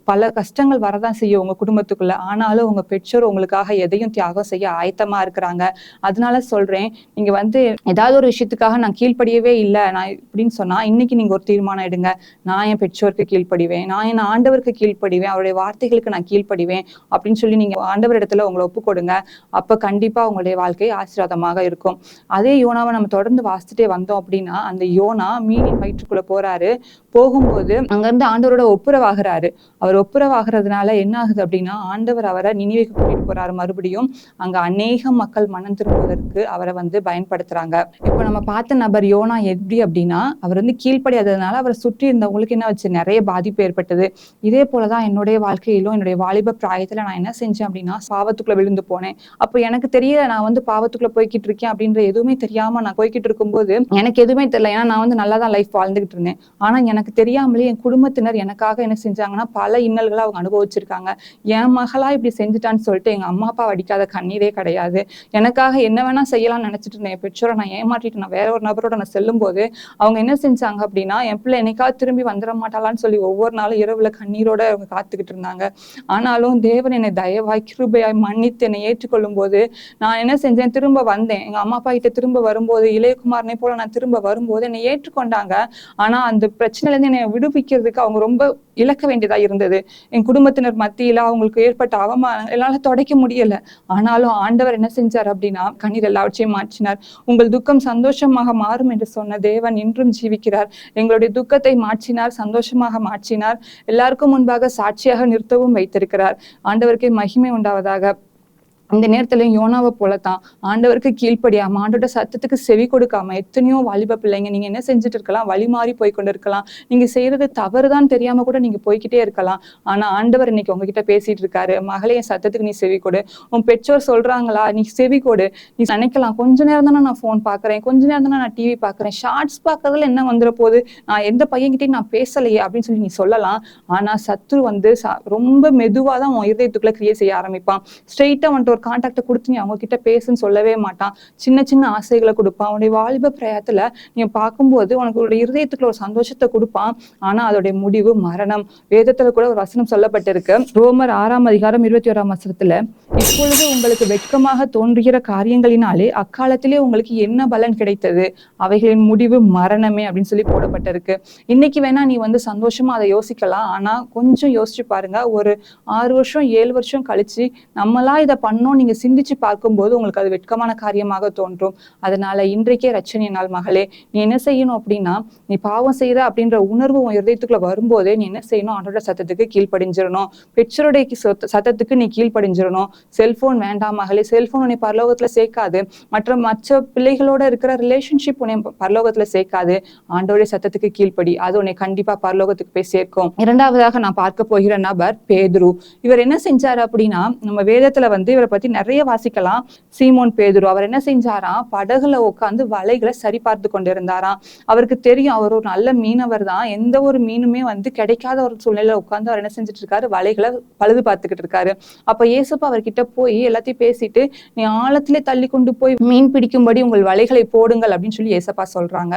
பல கஷ்டங்கள் வரதான் செய்யும் உங்க குடும்பத்துக்குள்ள. ஆனாலும் உங்க பெற்றோர் உங்களுக்காக எதையும் தியாகம் செய்ய ஆயத்தமா இருக்கிறாங்க. அதனால சொல்றேன், நீங்க வந்து ஏதாவது ஒரு விஷயத்துக்காக நான் கீழ்ப்படியவே இல்லை நான் இப்படின்னு சொன்னா, இன்னைக்கு நீங்க ஒரு தீர்மானம் எடுங்க. நான் என் பெற்றோருக்கு கீழ்ப்படிவேன், நான் என் ஆண்டவருக்கு கீழ்ப்படிவேன், அவருடைய வார்த்தைகளுக்கு நான் கீழ்ப்படிவேன் அப்படின்னு சொல்லி நீங்க ஆண்டவர் இடத்துல உங்களை ஒப்பு கொடுங்க. அப்ப கண்டிப்பா உங்களுடைய வாழ்க்கை ஆசீர்வாதமாக இருக்கும். அதே யோனாவை நம்ம தொடர்ந்து வாசிச்சுட்டே வந்தோம் அப்படின்னா, அந்த யோனா மீனின் வயிற்றுக்குள்ள போறாரு. போகும்போது அங்க இருந்து ஆண்டவரோட ஒப்புரவாகிறாரு. அவர் ஒப்புரவாகிறதுனால என்ன ஆகுது அப்படின்னா, ஆண்டவர் அவரை நினிவேக்கு கூட்டிட்டு போறாரு. மறுபடியும் அங்க அநேக மக்கள் மனம் திரும்புவதற்கு அவரை வந்து பயன்படுத்துறாங்க. இப்ப நம்ம பார்த்த நபர் யோனா எப்படி அப்படின்னா, அவர் வந்து கீழ்ப்படியாததுனால அவரை சுற்றி இருந்தவங்களுக்கு என்ன வச்சு நிறைய பாதிப்பு ஏற்பட்டது. இதே போலதான் என்னுடைய வாழ்க்கையிலும் என்னுடைய வாலிப பிராயத்துல நான் என்ன செஞ்சேன் அப்படின்னா, பாவத்துக்குள்ள விழுந்து போனேன். அப்போ எனக்கு தெரியல நான் வந்து பாவத்துக்குள்ள போய்கிட்டு இருக்கேன் அப்படின்ற எதுவுமே தெரியாம நான் போய்கிட்டு இருக்கும்போது எனக்கு எதுவுமே தெரியல. ஏன்னா நான் வந்து நல்லாதான் லைஃப் வாழ்ந்துகிட்டு இருந்தேன். ஆனா எனக்கு தெரியாமலே என் குடும்பத்தினர் எனக்காக என்ன செஞ்சாங்கன்னா, பல இன்னல்களை அவங்க அனுபவிச்சிருக்காங்க. என் மகளா இப்படி செஞ்சுட்டான்னு சொல்லிட்டு எங்க அம்மா அப்பா வடிக்காத கண்ணீரே கிடையாது. எனக்காக என்ன வேணா செய்யலாம்னு நினைச்சிட்டு இருந்தேன். என் பெற்றோரை நான் ஏமாற்றிட்டு நான் வேற ஒரு நபரோட நான் செல்லும் போது அவங்க என்ன செஞ்சாங்க அப்படின்னா, என் பிள்ளை என்னைக்காவது திரும்பி வந்துட மாட்டாளான்னு சொல்லி ஒவ்வொரு நாளும் இரவுல கண்ணீரோட அவங்க காத்துக்கிட்டு இருந்தாங்க. ஆனாலும் தேவன் என்னை தயவாய் கிருபையாய் மன்னித்து என்னை ஏற்றுக்கொள்ளும் போது நான் என்ன செஞ்சேன், திரும்ப வந்தேன். எங்க அம்மா அப்பா கிட்ட திரும்ப வரும்போது, இளையகுமாரனை போல நான் திரும்ப வரும்போது என்னை ஏற்றுக்கொண்டாங்க. ஆனா அந்த பிரச்சனையில இருந்து என்னை விடுவிக்கிறதுக்கு அவங்க ரொம்ப இழக்க வேண்டியதா இருந்தது. என் குடும்பத்தினர் மத்தியில அவங்களுக்கு ஏற்பட்ட அவமானம் என்னால தொடைக்க முடியல. ஆனாலும் ஆண்டவர் என்ன செஞ்சார் அப்படின்னா, கண்ணீர் எல்லாவற்றையும் மாற்றினார். உங்கள் துக்கம் சந்தோஷமாக மாறும் என்று சொன்ன தேவன் இன்றும் ஜீவிக்கிறார். எங்களுடைய துக்கத்தை மாற்றினார், சந்தோஷமாக மாற்றினார். எல்லாருக்கும் முன்பாக சாட்சியாக நிறுத்தவும் வைத்திருக்கிறார். ஆண்டவருக்கே மகிமை உண்டாவதாக. இந்த நேரத்துல யோனாவை போலத்தான் ஆண்டவருக்கு கீழ்ப்படியாம ஆண்டோட சத்தத்துக்கு செவி கொடுக்காம எத்தனையோ வாலிப பிள்ளைங்க நீங்க என்ன செஞ்சுட்டு இருக்கலாம், வழி மாறி போய் கொண்டு இருக்கலாம். நீங்க செய்யறது தவறுதான் தெரியாம கூட நீங்க போய்கிட்டே இருக்கலாம். ஆனா ஆண்டவர் இன்னைக்கு உங்ககிட்ட பேசிட்டு இருக்காரு, மகளே என் சத்தத்துக்கு நீ செவி கொடு. உன் பெற்றோர் சொல்றாங்களா, நீ செவி கொடு. நீ நினைக்கலாம் கொஞ்ச நேரம் தானே நான் போன் பாக்குறேன், கொஞ்ச நேரம் தானே நான் டிவி பாக்குறேன், ஷார்ட்ஸ் பாக்குறதுல என்ன வந்துட போகுது, நான் எந்த பையன்கிட்டயும் நான் பேசலையே அப்படின்னு சொல்லி நீ சொல்லலாம். ஆனா சத்ரு வந்து ரொம்ப மெதுவாதான் உன் இதயத்துக்குள்ள கிரியேட் செய்ய ஆரம்பிப்பான். ஸ்ட்ரெயிட்டா வந்துட்டு ஒரு கான்டாக்ட கொடுத்து நீ அவங்க கிட்ட பேசுன்னு சொல்லவே மாட்டான். சின்ன சின்ன ஆசைகளை கொடுப்பான். உன்னுடைய வாலிப பிரயத்துல நீங்க பார்க்கும்போது உனக்கு ஒரு இருதயத்துக்குள்ள ஒரு சந்தோஷத்தை கொடுப்பான். ஆனா அதோடைய முடிவு மரணம். வேதத்துல கூட ஒரு வசனம் சொல்லப்பட்டிருக்கு, ரோமர் 6:21 இப்பொழுது உங்களுக்கு வெட்கமாக தோன்றுகிற காரியங்களினாலே அக்காலத்திலே உங்களுக்கு என்ன பலன் கிடைத்தது, அவைகளின் முடிவு மரணமே அப்படின்னு சொல்லி போடப்பட்டிருக்கு. இன்னைக்கு வேணா நீ வந்து சந்தோஷமா அதை யோசிக்கலாம். ஆனா கொஞ்சம் யோசிச்சு பாருங்க, ஒரு 6 வருஷம் 7 வருஷம் கழிச்சு நம்மளா இதை பண்ணோம் நீங்க சிந்திச்சு பார்க்கும்போது உங்களுக்கு அது வெட்கமான காரியமாக தோன்றும். அதனால இன்றைக்கே ரட்சணை நாள் மகளே, நீ என்ன செய்யணும் அப்படின்னா, நீ பாவம் செய்யற அப்படின்ற உணர்வு உன் இதயத்துக்குள்ள வரும்போதே நீ என்ன செய்யணும், ஆண்டோட சத்தத்துக்கு கீழ்ப்படிஞ்சிடணும். பெற்றோருடைய சத்தத்துக்கு நீ கீழ்ப்படிஞ்சிடணும். செல்போன் வேண்டாம் மகளே, செல்போன் உன்னை பரலோகத்துல சேர்க்காது. மற்ற பிள்ளைகளோட இருக்கிற ரிலேஷன்ஷிப் உன்னை பரலோகத்துல சேர்க்காது. ஆண்டோடைய சத்தத்துக்கு கீழ்ப்படி, அது உன்னை கண்டிப்பா பரலோகத்துக்கு போய் சேர்க்கும். இரண்டாவதாக நான் பார்க்க போகிற நபர் பேதுரு. இவர் என்ன செஞ்சாரு அப்படின்னா, நம்ம வேதத்துல வந்து இவரை பத்தி நிறைய வாசிக்கலாம். சீமோன் பேதுரு அவர் என்ன செஞ்சாராம், படகுல உட்காந்து வலைகளை சரி பார்த்து கொண்டிருந்தாராம். அவருக்கு தெரியும் அவர் ஒரு நல்ல மீனவர் தான், எந்த ஒரு மீனுமே வந்து கிடைக்காத ஒரு சூழ்நிலையில உட்காந்து அவர் என்ன செஞ்சுட்டு இருக்காரு, வலைகளை பழுது பார்த்துக்கிட்டு இருக்காரு. அப்ப இயேசுப்பா அவர்கிட்ட போய் எல்லாத்தையும் பேசிட்டு, நீ ஆழத்திலே தள்ளி கொண்டு போய் மீன் பிடிக்கும்படி உங்கள் வலைகளை போடுங்கள் அப்படின்னு சொல்லி ஏசப்பா சொல்றாங்க.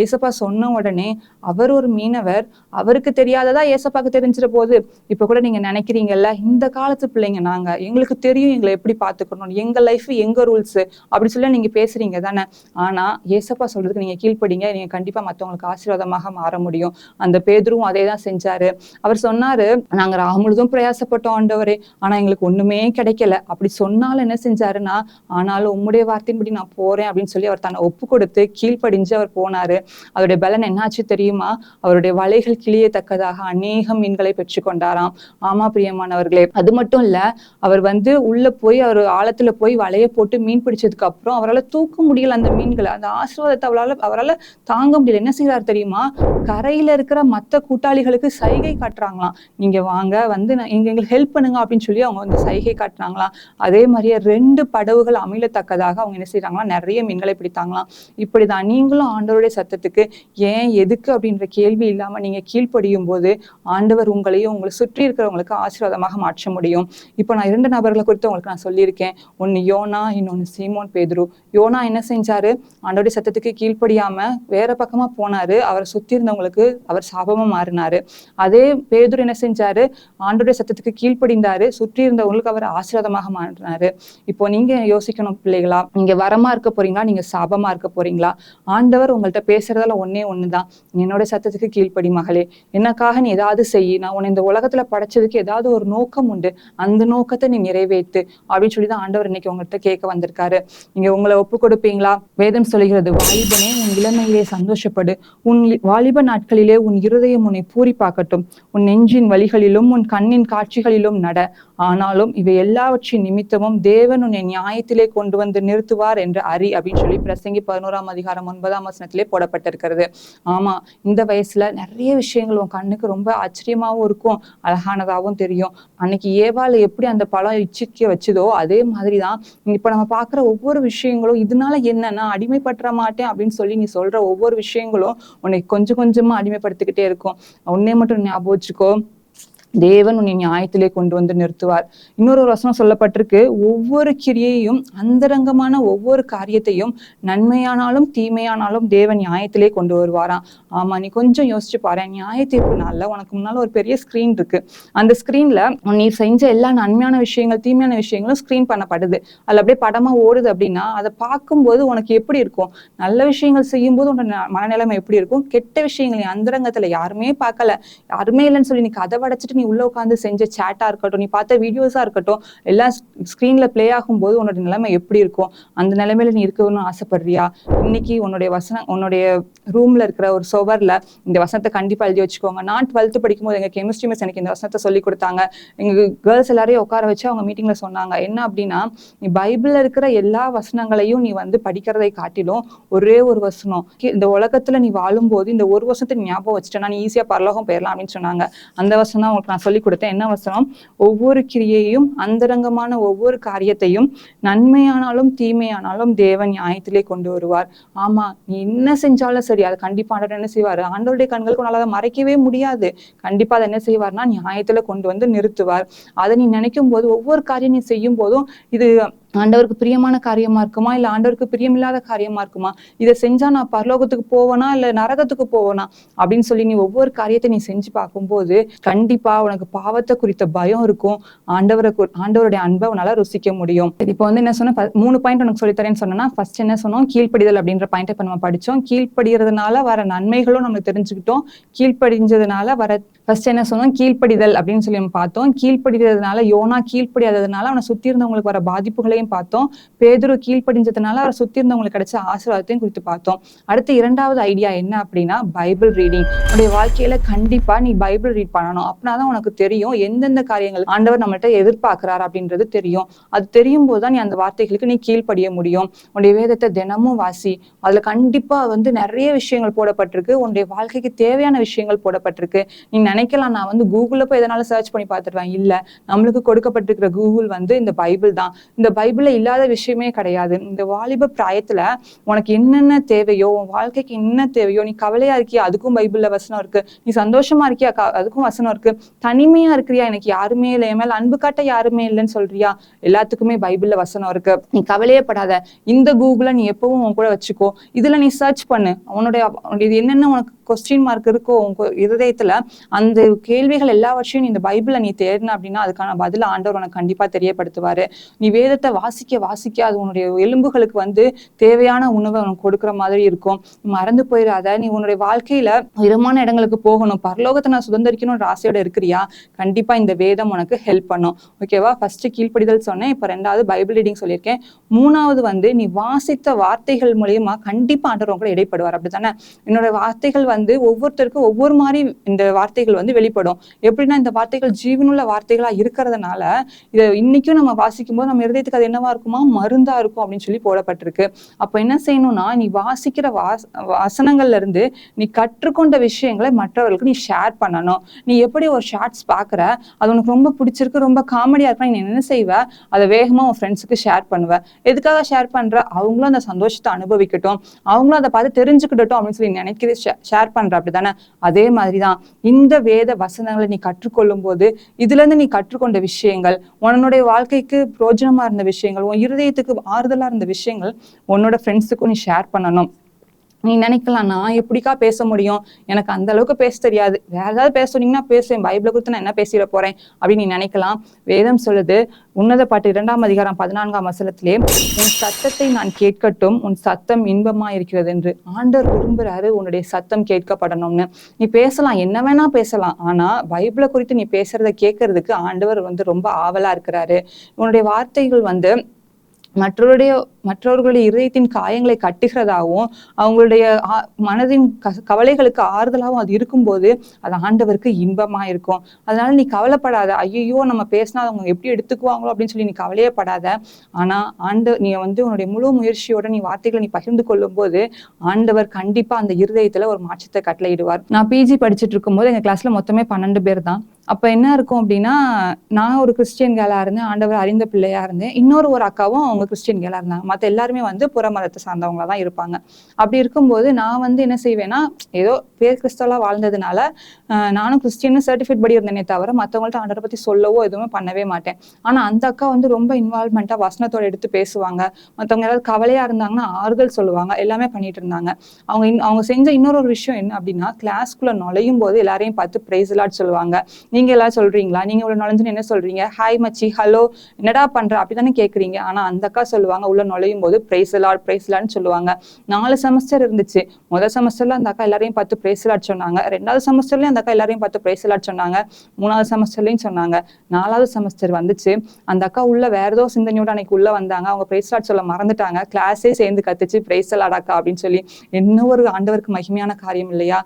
ஏசப்பா சொன்ன உடனே அவர் ஒரு மீனவர், அவருக்கு தெரியாததா ஏசப்பாக்கு தெரிஞ்சிட போது. இப்ப கூட நீங்க நினைக்கிறீங்கல்ல, இந்த காலத்து பிள்ளைங்க நாங்க, எங்களுக்கு தெரியும் எங்களை எப்படி பாத்துக்கணும், எங்க லைஃப் எங்க ரூல்ஸ் அப்படி சொல்லி நீங்க பேசுறீங்க தானே. ஆனா ஏசப்பா சொல்றதுக்கு நீங்க கீழ்ப்படிங்க, நீங்க கண்டிப்பா மத்தவங்களுக்கு ஆசீர்வாதமாக மாற முடியும். அந்த பேதுருவும் அதே தான் செஞ்சாரு. அவர் சொன்னாரு, நாங்க முழுதும் பிரயாசப்பட்டோம் ஆண்டவரே, ஆனா எங்களுக்கு ஒண்ணுமே கிடைக்கல. அப்படி சொன்னாலும் என்ன செஞ்சாருன்னா, ஆனாலும் உம்முடைய வார்த்தையின்படி நான் போறேன் அப்படின்னு சொல்லி அவர் தன்னை ஒப்பு கொடுத்து கீழ்ப்படிஞ்சு அவர் போனாரு. அவருடைய பலன் என்னாச்சு தெரியுமா, அவருடைய வலைகள் கிளியத்தக்கதாக அநேக மீன்களை பெற்றுக்கொண்டாராம். ஆமா பிரியமானவர்களே, அது மட்டும் இல்ல, அவர் வந்து உள்ள போய் அவர் ஆழத்துல போய் வலைய போட்டு மீன் பிடிச்சதுக்கு அப்புறம் அவரால் தூக்க முடியல அந்த மீன்களை, அந்த ஆசீர்வாதத்தை அவரால் தாங்க முடியல. என்ன செய்யறாரு தெரியுமா, கரையில இருக்கிற மத்த கூட்டாளிகளுக்கு சைகை காட்டுறாங்களாம். நீங்க வாங்க வந்து எங்களுக்கு ஹெல்ப் பண்ணுங்க அப்படின்னு சொல்லி அவங்க வந்து சைகை காட்டுறாங்களாம். அதே மாதிரியே 2 படகுகள் அமையத்தக்கதாக அவங்க என்ன செய்யறாங்களாம், நிறைய மீன்களை பிடித்தாங்களாம். இப்படிதான் நீங்களும் ஆண்டவருடைய சத்தத்துக்கு ஏன் எதுக்கு அப்படின்ற கேள்வி இல்லாம நீங்க கீழ்ப்படியும் போது ஆண்டவர் உங்களையும் உங்களை சுற்றி இருக்கிறவங்களுக்கு ஆசீர்வாதமாக மாற்ற முடியும். இப்போ நான் 2 நபர்களை குறித்து உங்களுக்கு நான் சொல்லியிருக்கேன். ஒன்னு யோனா, இன்னொன்னு சீமோன் பேதுரு. யோனா என்ன செஞ்சாரு, ஆண்டவருடைய சத்தத்துக்கு கீழ்ப்படியாம வேற பக்கமா போனாரு. அவரை சுத்தி இருந்தவங்களுக்கு அவர் சாபமா மாறினாரு. அதே பேதுரு என்ன செஞ்சாரு, ஆண்டவருடைய சத்தத்துக்கு கீழ்ப்படிந்தாரு, சுற்றி இருந்தவங்களுக்கு அவர் ஆசீர்வாதமாக மாறினாரு. இப்போ நீங்க யோசிக்கணும் பிள்ளைகளா, நீங்க வரமா இருக்க போறீங்களா, நீங்க சாபமா இருக்க போறீங்களா? ஆண்டவர் உங்கள்கிட்ட பேசுறதால ஒண்ணுதான், என்னோட சத்தத்துக்கு கீழ்ப்படி மகளே, எனக்காக நீ ஏதாவது செய், நான் உன்னை இந்த உலகத்துல படைச்சதுக்கு ஏதாவது ஒரு நோக்கம் உண்டு, அந்த நோக்கத்தை நீ நிறைவேற்று அப்படின்னு சொல்லிதான் ஆண்டவர் இன்னைக்கு உங்கள்கிட்ட கேட்க வந்திருக்காரு. நீங்க உங்களை ஒப்பு கொடுப்பீங்களா? வேதம் சொல்கிறது, வாலிபனே உன் இளமையிலே சந்தோஷப்படு, உன் வாலிப நாட்களிலே உன் இருதயம் உன்னை பூரிப்பாக்கட்டும், உன் நெஞ்சின் வழிகளிலும் உன் கண்ணின் காட்சிகளிலும் நட. ஆனாலும் இவை எல்லாவற்றின் நிமித்தமும் தேவன் உன்னை நியாயத்திலே கொண்டு வந்து நிறுத்துவார் என்று அறி அப்படின்னு சொல்லி பிரசங்கி 11:9 போடப்பட்டிருக்கிறது. ஆமா, இந்த வயசுல நிறைய விஷயங்கள் உன் கண்ணுக்கு ரொம்ப ஆச்சரியமாவும் இருக்கும், அழகானதாகவும் தெரியும். அன்னைக்கு ஏவாளை எப்படி அந்த பழம் இச்சிக்க வச்சுதோ அதே மாதிரிதான் இப்ப நம்ம பாக்குற ஒவ்வொரு விஷயங்களும். இதனால என்னன்னா, அடிமைப்பற்ற மாட்டேன் அப்படின்னு சொல்லி நீ சொல்ற ஒவ்வொரு விஷயங்களும் உன்னை கொஞ்சம் கொஞ்சமா அடிமைப்படுத்திக்கிட்டே இருக்கும். உன்னை மட்டும் ஞாபகம் வச்சுக்கோ, தேவன் உன்னை நியாயத்திலே கொண்டு வந்து நிறுத்துவார். இன்னொரு வசனம் சொல்லப்பட்டிருக்கு, ஒவ்வொரு கிரியையும் அந்தரங்கமான ஒவ்வொரு காரியத்தையும் நன்மையானாலும் தீமையானாலும் தேவன் நியாயத்திலே கொண்டு வருவாராம். ஆமா, நீ கொஞ்சம் யோசிச்சு பாரு. நியாய தீர்ப்பு நாள்ல உனக்கு முன்னால ஒரு பெரிய ஸ்கிரீன் இருக்கு. அந்த ஸ்கிரீன்ல நீ செஞ்ச எல்லா நன்மையான விஷயங்கள் தீமையான விஷயங்களும் ஸ்கிரீன் பண்ணப்படுது. அதுல அப்படியே படமா ஓடுது. அப்படின்னா அதை பார்க்கும்போது உனக்கு எப்படி இருக்கும்? நல்ல விஷயங்கள் செய்யும் போது உன்னோட மனநிலைமை எப்படி இருக்கும்? கெட்ட விஷயங்கள் அந்தரங்கத்துல யாருமே பார்க்கல, யாருமே இல்லைன்னு சொல்லி நீ கதை அடைச்சிட்டு நீ உள்ள உட்காந்து செஞ்ச சேட்டா இருக்கட்டும், நீ பார்த்த வீடியோஸா இருக்கட்டும், எல்லாம் ஸ்கிரீன்ல பிளே ஆகும்போது உன்னோட நிலைமை எப்படி இருக்கும்? அந்த நிலைமையில நீ இருக்கணும்னு ஆசைப்படுறியா? இன்னைக்கு உன்னுடைய ரூம்ல இருக்கிற ஒரு சுவர்ல இந்த வசனத்தை கண்டிப்பா எழுதி வச்சுக்கோங்க. நான் 12th படிக்கும்போது எங்க கெமிஸ்ட்ரி மிஸ் எனக்கு இந்த வசனத்தை சொல்லி கொடுத்தாங்க. எங்க கேர்ள்ஸ் எல்லாரையும் உட்கார வச்சு அவங்க மீட்டிங்ல சொன்னாங்க. என்ன அப்படின்னா, நீ பைபிள்ல இருக்கிற எல்லா வசனங்களையும் நீ வந்து படிக்கிறதை காட்டிலும் ஒரே ஒரு வசனம், இந்த உலகத்துல நீ வாழும்போது இந்த ஒரு வசனத்தை ஞாபகம் வச்சுட்டேன்னா நீ ஈஸியா பரலோகம் போயிடலாம் அப்படின்னு சொன்னாங்க. அந்த வசனம் தான் உங்களுக்கு நான் சொல்லி கொடுத்தேன். என்ன வசனம்? ஒவ்வொரு கிரியையும் அந்தரங்கமான ஒவ்வொரு காரியத்தையும் நன்மையானாலும் தீமையானாலும் தேவன் நியாயத்திலே கொண்டு வருவார். ஆமா, நீ என்ன செஞ்சாலும் சரி, அது கண்டிப்பா ஆண்டவர் என்ன செய்வாரு? ஆண்டவருடைய கண்களுக்கு உன்னால அதை மறைக்கவே முடியாது. கண்டிப்பா அதை என்ன செய்வார்னா நியாயத்துல கொண்டு வந்து நிறுத்துவார். அதை நீ நினைக்கும் போது, ஒவ்வொரு காரியம் நீ செய்யும் போதும் இது ஆண்டவருக்கு பிரியமான காரியமா இருக்குமா, இல்ல ஆண்டவருக்கு பிரியமில்லாத காரியமா இருக்குமா, இதை செஞ்சா நான் பரலோகத்துக்கு போவேனா இல்ல நரகத்துக்கு போவேனா அப்படின்னு சொல்லி நீ ஒவ்வொரு காரியத்தை நீ செஞ்சு பார்க்கும்போது கண்டிப்பா உனக்கு பாவத்தை குறித்த பயம் இருக்கும். ஆண்டவருடைய அன்பை உன்னால ருசிக்க முடியும். இப்போ வந்து என்ன சொன்னா, 3 பாயிண்ட் உனக்கு சொல்லித்தரேன்னு சொன்னா, ஃபர்ஸ்ட் என்ன சொன்னோம்? கீழ்ப்படிதல் அப்படின்ற பாயிண்ட் இப்ப நம்ம படிச்சோம். கீழ்ப்படிறதுனால வர நன்மைகளும் நம்ம தெரிஞ்சுக்கிட்டோம். கீழ்ப்படிஞ்சதுனால வர ஃபர்ஸ்ட் என்ன சொன்னோம்? கீழ்ப்படிதல் அப்படின்னு சொல்லி நம்ம பார்த்தோம். கீழ்ப்படிறதுனால, யோனா கீழ்ப்படியாததுனால அவனை சுத்தி இருந்தவங்களுக்கு வர பாதிப்புகளையும் பார்த்தோம். பேதுரு கீழ்ப்படிஞ்சதுனால அவரை சுத்தி இருந்தவங்களுக்கு கிடைச்ச ஆசீர்வாதத்தையும் குறித்து பார்த்தோம். அடுத்து 2வது ஐடியா என்ன அப்படின்னா, பைபிள் ரீடிங். உன்னுடைய வாழ்க்கையில கண்டிப்பா நீ பைபிள் ரீட் பண்ணணும். அப்படின்னாதான் உனக்கு தெரியும் எந்தெந்த காரியங்கள் ஆண்டவர் நம்மள்ட்ட எதிர்பார்க்கிறார் அப்படின்றது தெரியும். அது தெரியும் போதுதான் நீ அந்த வார்த்தைகளுக்கு நீ கீழ்ப்படிய முடியும். உன்னுடைய வேதத்தை தினமும் வாசி. அதுல கண்டிப்பா வந்து நிறைய விஷயங்கள் போடப்பட்டிருக்கு. உன்னுடைய வாழ்க்கைக்கு தேவையான விஷயங்கள் போடப்பட்டிருக்கு. நீ நினைக்கலாம், நான் வந்து கூகுள்ல போய் எதனால சர்ச் பண்ணி பார்த்துருவேன். இல்ல, நம்மளுக்கு கொடுக்கப்பட்டிருக்கிற கூகுள் வந்து இந்த பைபிள் தான். இந்த பைபிள்ல இல்லாத விஷயமே கிடையாது. இந்த வாலிப பிராயத்துல உனக்கு என்னென்ன தேவையோ, உன் வாழ்க்கைக்கு என்ன தேவையோ, நீ கவலையா இருக்கியா, அதுக்கும் பைபிள்ல வசனம் இருக்கு. நீ சந்தோஷமா இருக்கியா, அதுக்கும் வசனம் இருக்கு. தனிமையா இருக்கிறியா, எனக்கு யாருமே இல்லை, என் மேல அன்பு காட்ட யாருமே இல்லைன்னு சொல்றியா, எல்லாத்துக்குமே பைபிள்ல வசனம் இருக்கு. நீ கவலையே படாத. இந்த கூகுளை நீ எப்பவும் உன் கூட வச்சுக்கோ. இதுல நீ சர்ச் பண்ணு. உன்னுடைய என்னென்ன உனக்கு கொஸ்டின் மார்க் இருக்கோ உங்க இருதயத்துல, அந்த கேள்விகள் எல்லாவற்றையும் நீ இந்த பைபிளை நீ தேடின அப்படின்னா அதுக்கான பதில ஆண்டவர் உனக்கு கண்டிப்பா தெரியப்படுத்துவாரு. நீ வேதத்தை வாசிக்க அது உன்னுடைய எலும்புகளுக்கு வந்து தேவையான உணவை உனக்கு கொடுக்குற மாதிரி இருக்கும். மறந்து போயிடாத. நீ உன்னுடைய வாழ்க்கையில உயரமான இடங்களுக்கு போகணும், பரலோகத்தை நான் சுதந்திரிக்கணும்ன்ற ஆசையோட இருக்கிறியா, கண்டிப்பா இந்த வேதம் உனக்கு ஹெல்ப் பண்ணும். ஓகேவா? ஃபர்ஸ்ட் கீழ்ப்படிதல் சொன்னேன். இப்ப 2வது பைபிள் ரீடிங் சொல்லியிருக்கேன். 3வது வந்து நீ வாசித்த வார்த்தைகள் மூலியமா கண்டிப்பா ஆண்டவர் கூட இடைப்படுவார். அப்படித்தானே? என்னோட வார்த்தைகள் வந்து ஒவ்வொருத்தருக்கும் ஒவ்வொரு மாதிரி இந்த வார்த்தைகள் வந்து வெளிப்படும். எப்படின்னா, இந்த வார்த்தைகள் ஜீவனுள்ள வார்த்தைகளா இருக்கிறதுனால இதை இன்னைக்கும் நம்ம வாசிக்கும் போது நம்ம இருதயத்துக்கு அது என்னவா இருக்குமா, மருந்தா இருக்கும் அப்படின்னு சொல்லி போடப்பட்டிருக்கு. அப்ப என்ன செய்யணும்னா, நீ வாசிக்கிற வசனங்கள்ல இருந்து நீ கற்றுக்கொண்ட விஷயங்களை மற்றவர்களுக்கு நீ ஷேர் பண்ணணும். நீ எப்படி ஒரு ஷார்ட்ஸ் பாக்குற, அது உனக்கு ரொம்ப பிடிச்சிருக்கு, ரொம்ப காமெடியா இருக்கா, நீ என்ன செய்வ, அதை வேகமா உன் ஃப்ரெண்ட்ஸுக்கு ஷேர் பண்ணுவ. எதுக்காக ஷேர் பண்ற? அவங்களும் அந்த சந்தோஷத்தை அனுபவிக்கட்டும், அவங்களும் அதை பார்த்து தெரிஞ்சுக்கிட்டட்டும் அப்படின்னு சொல்லி நினைக்கிறது ஷேர் பண்ற. அப்படித்தானே? அதே மாதிரிதான் இந்த வேத வசனங்களை நீ கற்றுக்கொள்ளும் போது, இதுல இருந்து நீ கற்றுக்கொண்ட விஷயங்கள், உன்னுடைய வாழ்க்கைக்கு பிரோஜனமா இருந்த விஷயங்கள், உன் இருதயத்துக்கு ஆறுதலா இருந்த விஷயங்கள் உன்னோட ஃப்ரெண்ட்ஸுக்கும் நீ ஷேர் பண்ணணும். நீ நினைக்கலாம், நான் எப்படிக்கா பேச முடியும், எனக்கு அந்த அளவுக்கு பேச தெரியாது, வேற ஏதாவது பேச சொன்னீங்கன்னா பேசுவேன், பைபிளை குறித்து நான் என்ன பேசிட போறேன் அப்படின்னு நீ நினைக்கலாம். வேதம் சொல்லுது, உன்னத பாட்டு 2ஆம் அதிகாரம் 14ஆம் வசனத்திலே, உன் சத்தத்தை நான் கேட்கட்டும், உன் சத்தம் இன்பமா இருக்கிறது என்று. ஆண்டவர் விரும்புறாரு உன்னுடைய சத்தம் கேட்கப்படணும்னு. நீ பேசலாம், என்ன வேணா பேசலாம், ஆனா பைபிளை குறித்து நீ பேசுறத கேட்கறதுக்கு ஆண்டவர் வந்து ரொம்ப ஆவலா இருக்கிறாரு. உன்னுடைய வார்த்தைகள் வந்து மற்றவர்களுடைய இதயத்தின் காயங்களை கட்டுகிறதாகவும் அவங்களுடைய மனதின் கவலைகளுக்கு ஆறுதலாகவும் அது இருக்கும்போது அது ஆண்டவருக்கு இன்பமா இருக்கும். அதனால நீ கவலைப்படாத. ஐயோ நம்ம பேசினா அவங்க எப்படி எடுத்துக்குவாங்களோ அப்படின்னு சொல்லி நீ கவலையே படாத. ஆனா நீ வந்து உன்னுடைய முழு முயற்சியோட நீ வார்த்தைகளை நீ பகிர்ந்து கொள்ளும் போது ஆண்டவர் கண்டிப்பா அந்த இருதயத்துல ஒரு மாற்றத்தை கட்டளையிடுவார். நான் பிஜி படிச்சுட்டு இருக்கும்போது எங்க கிளாஸ்ல மொத்தமே 12 பேர் தான். அப்ப என்ன இருக்கும் அப்படின்னா, நான் ஒரு கிறிஸ்டியன் கேளா இருந்தேன், ஆண்டவர் அறிந்த பிள்ளையா இருந்தேன். இன்னொரு அக்காவும் அவங்க கிறிஸ்டியன் கேளா இருந்தாங்க. மற்ற எல்லாருமே வந்து புற மதத்தை சார்ந்தவங்களா தான் இருப்பாங்க. அப்படி இருக்கும்போது நான் வந்து என்ன செய்வேன்னா, ஏதோ பேர் கிறிஸ்தவலா வாழ்ந்ததுனால நானும் கிறிஸ்டியன் சர்டிஃபிகேட் படி இருந்தேனே தவிர மற்றவங்கள்ட்ட ஆண்டவரை பத்தி சொல்லவோ எதுவுமே பண்ணவே மாட்டேன். ஆனா அந்த அக்கா வந்து ரொம்ப இன்வால்வ்மெண்டா வசனத்தோட எடுத்து பேசுவாங்க. மற்றவங்க ஏதாவது கவலையா இருந்தாங்கன்னா ஆறுதல் சொல்லுவாங்க. எல்லாமே பண்ணிட்டு இருந்தாங்க. அவங்க செஞ்ச இன்னொரு விஷயம் என்ன அப்படின்னா, கிளாஸ்க்குள்ள நுழையும் போது எல்லாரையும் பார்த்து பிரைஸ் லார்ட் சொல்லுவாங்க. நீங்க எல்லாம் சொல்றீங்களா? நீங்க உள்ள நுழைஞ்சுன்னு என்ன சொல்றீங்க? ஹாய் மச்சி, ஹலோ, என்னடா பண்ற அப்படித்தானே கேக்குறீங்க. ஆனா அந்த அக்கா சொல்லுவாங்க, உள்ள நுழையும் போது பிரைஸ் லார்ட் பிரைஸ் லார்ட்னு சொல்லுவாங்க. 4 செமஸ்டர் இருந்துச்சு. முதல் செமஸ்டர்ல அந்த அக்கா எல்லாரையும் பார்த்து பிரைஸ் லார்ட் சொன்னாங்க. 2வது செமஸ்டர்லயும் அந்த அக்கா எல்லாரையும் பார்த்து பிரைஸ் லார்ட் சொன்னாங்க. 3வது செமஸ்டர்லயும் சொன்னாங்க. 4வது செமஸ்டர் வந்துச்சு. அந்த அக்கா உள்ள வேற ஏதோ சிந்தனையோட அன்னைக்கு உள்ள வந்தாங்க. அவங்க பிரைஸ் லார்ட் சொல்ல மறந்துட்டாங்க. கிளாஸே சேர்ந்து கத்துச்சு பிரைஸ் லார்ட் அக்கா அப்படின்னு சொல்லி. என்ன ஒரு ஆண்டவருக்கு மகிமையான காரியம் இல்லையா?